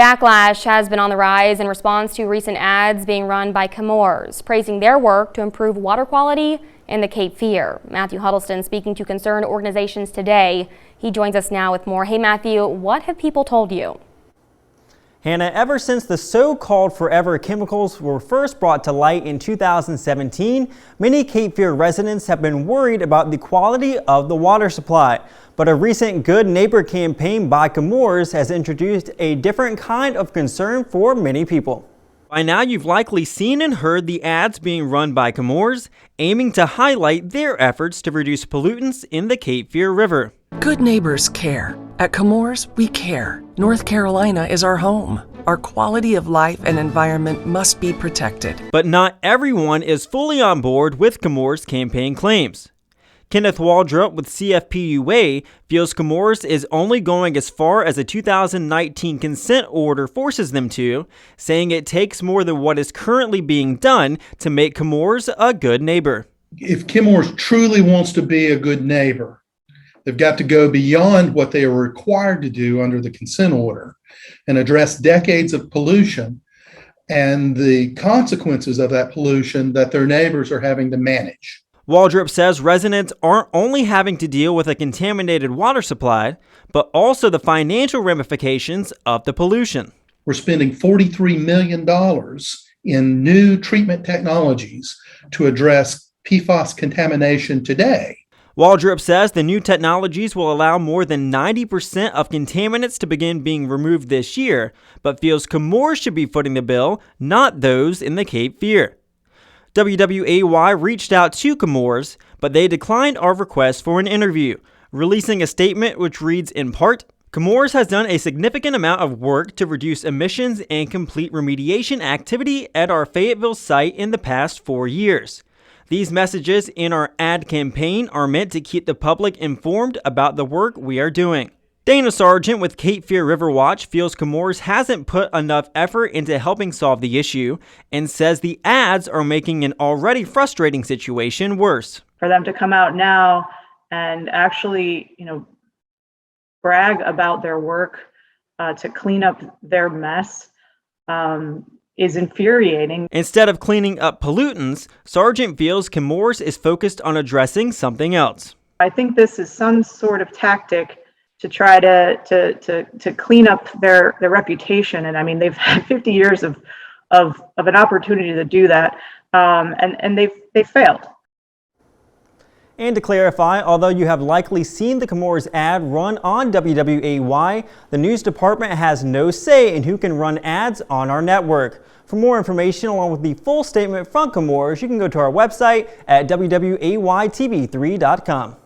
Backlash has been on the rise in response to recent ads being run by Chemours, praising their work to improve water quality in the Cape Fear. Matthew Huddleston speaking to concerned organizations today. He joins us now with more. Hey Matthew, what have people told you? Hannah, ever since the so-called forever chemicals were first brought to light in 2017, many Cape Fear residents have been worried about the quality of the water supply. But a recent Good Neighbor campaign by Chemours has introduced a different kind of concern for many people. By now, you've likely seen and heard the ads being run by Chemours, aiming to highlight their efforts to reduce pollutants in the Cape Fear River. Good neighbors care. At Chemours, we care. North Carolina is our home. Our quality of life and environment must be protected. But not everyone is fully on board with Chemours' campaign claims. Kenneth Waldrop with WWAY feels Chemours is only going as far as a 2019 consent order forces them to, saying it takes more than what is currently being done to make Chemours a good neighbor. If Chemours truly wants to be a good neighbor, they've got to go beyond what they are required to do under the consent order and address decades of pollution and the consequences of that pollution that their neighbors are having to manage. Waldrop says residents aren't only having to deal with a contaminated water supply, but also the financial ramifications of the pollution. We're spending $43 million in new treatment technologies to address PFAS contamination today. Waldrop says the new technologies will allow more than 90% of contaminants to begin being removed this year, but feels Chemours should be footing the bill, not those in the Cape Fear. WWAY reached out to Chemours, but they declined our request for an interview, releasing a statement which reads in part, "Chemours has done a significant amount of work to reduce emissions and complete remediation activity at our Fayetteville site in the past 4 years. These messages in our ad campaign are meant to keep the public informed about the work we are doing." Dana Sargent with Cape Fear River Watch feels Chemours hasn't put enough effort into helping solve the issue and says the ads are making an already frustrating situation worse. For them to come out now and actually, brag about their work to clean up their mess is infuriating. Instead of cleaning up pollutants, Sargent feels Chemours is focused on addressing something else. I think this is some sort of tactic to try to clean up their reputation. And I mean, they've had 50 years of an opportunity to do that, and they've failed. And to clarify, although you have likely seen the Chemours ad run on WWAY, the news department has no say in who can run ads on our network. For more information along with the full statement from Chemours, you can go to our website at WWAYTV3.com.